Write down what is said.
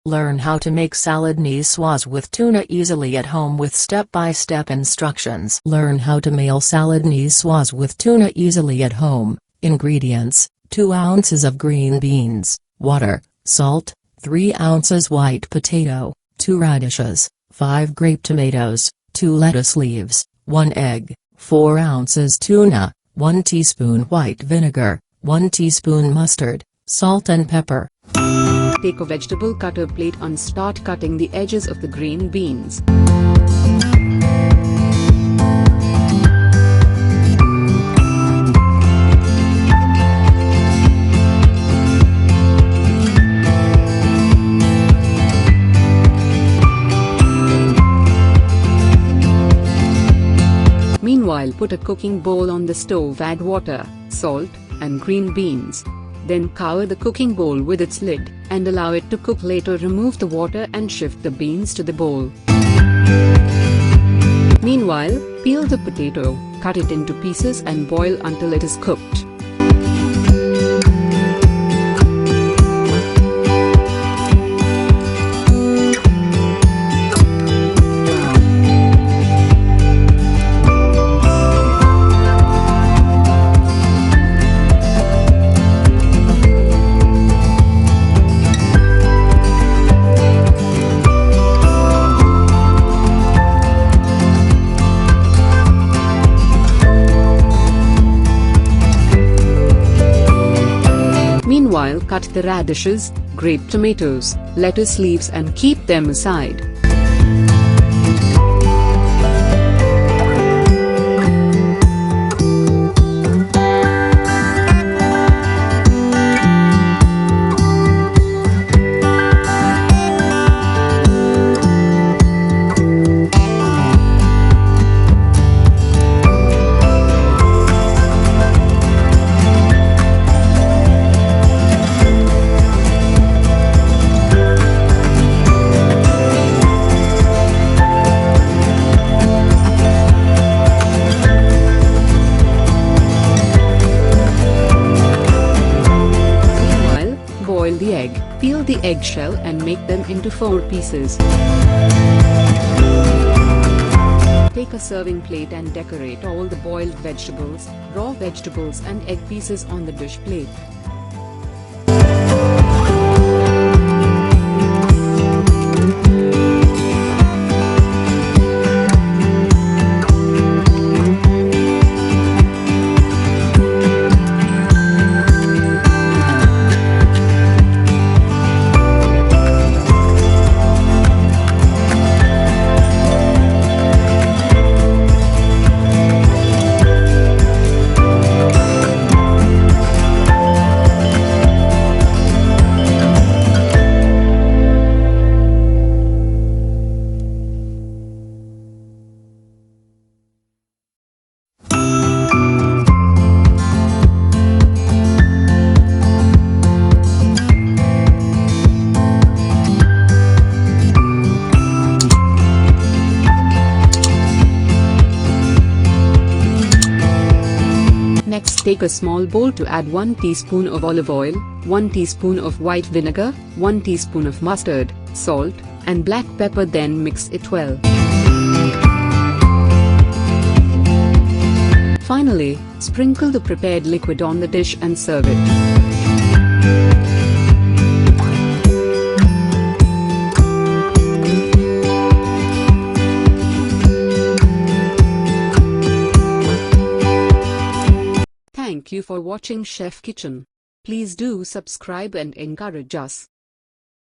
Learn how to make salad nicoise with tuna easily at home with step-by-step instructions. Learn how to make salad nicoise with tuna easily at home. Ingredients: 2 ounces of green beans, water, salt, 3 ounces white potato, 2 radishes, 5 grape tomatoes, 2 lettuce leaves, 1 egg, 4 ounces tuna, 1 teaspoon white vinegar, 1 teaspoon mustard, salt and pepper. Take a vegetable cutter plate and start cutting the edges of the green beans. Meanwhile, put a cooking bowl on the stove, add water, salt, and green beans. Then cover the cooking bowl with its lid, and allow it to cook. Later remove the water and shift the beans to the bowl. Meanwhile, peel the potato, cut it into pieces and boil until it is cooked. Meanwhile, cut the radishes, grape tomatoes, lettuce leaves and keep them aside. The egg, peel the eggshell and make them into 4 pieces. Take a serving plate and decorate all the boiled vegetables, raw vegetables and egg pieces on the dish plate. Next, take a small bowl to add 1 teaspoon of olive oil, 1 teaspoon of white vinegar, 1 teaspoon of mustard, salt, and black pepper. Then mix it well. Finally, sprinkle the prepared liquid on the dish and serve it. Thank you for watching Chef Kitchen. Please do subscribe and encourage us.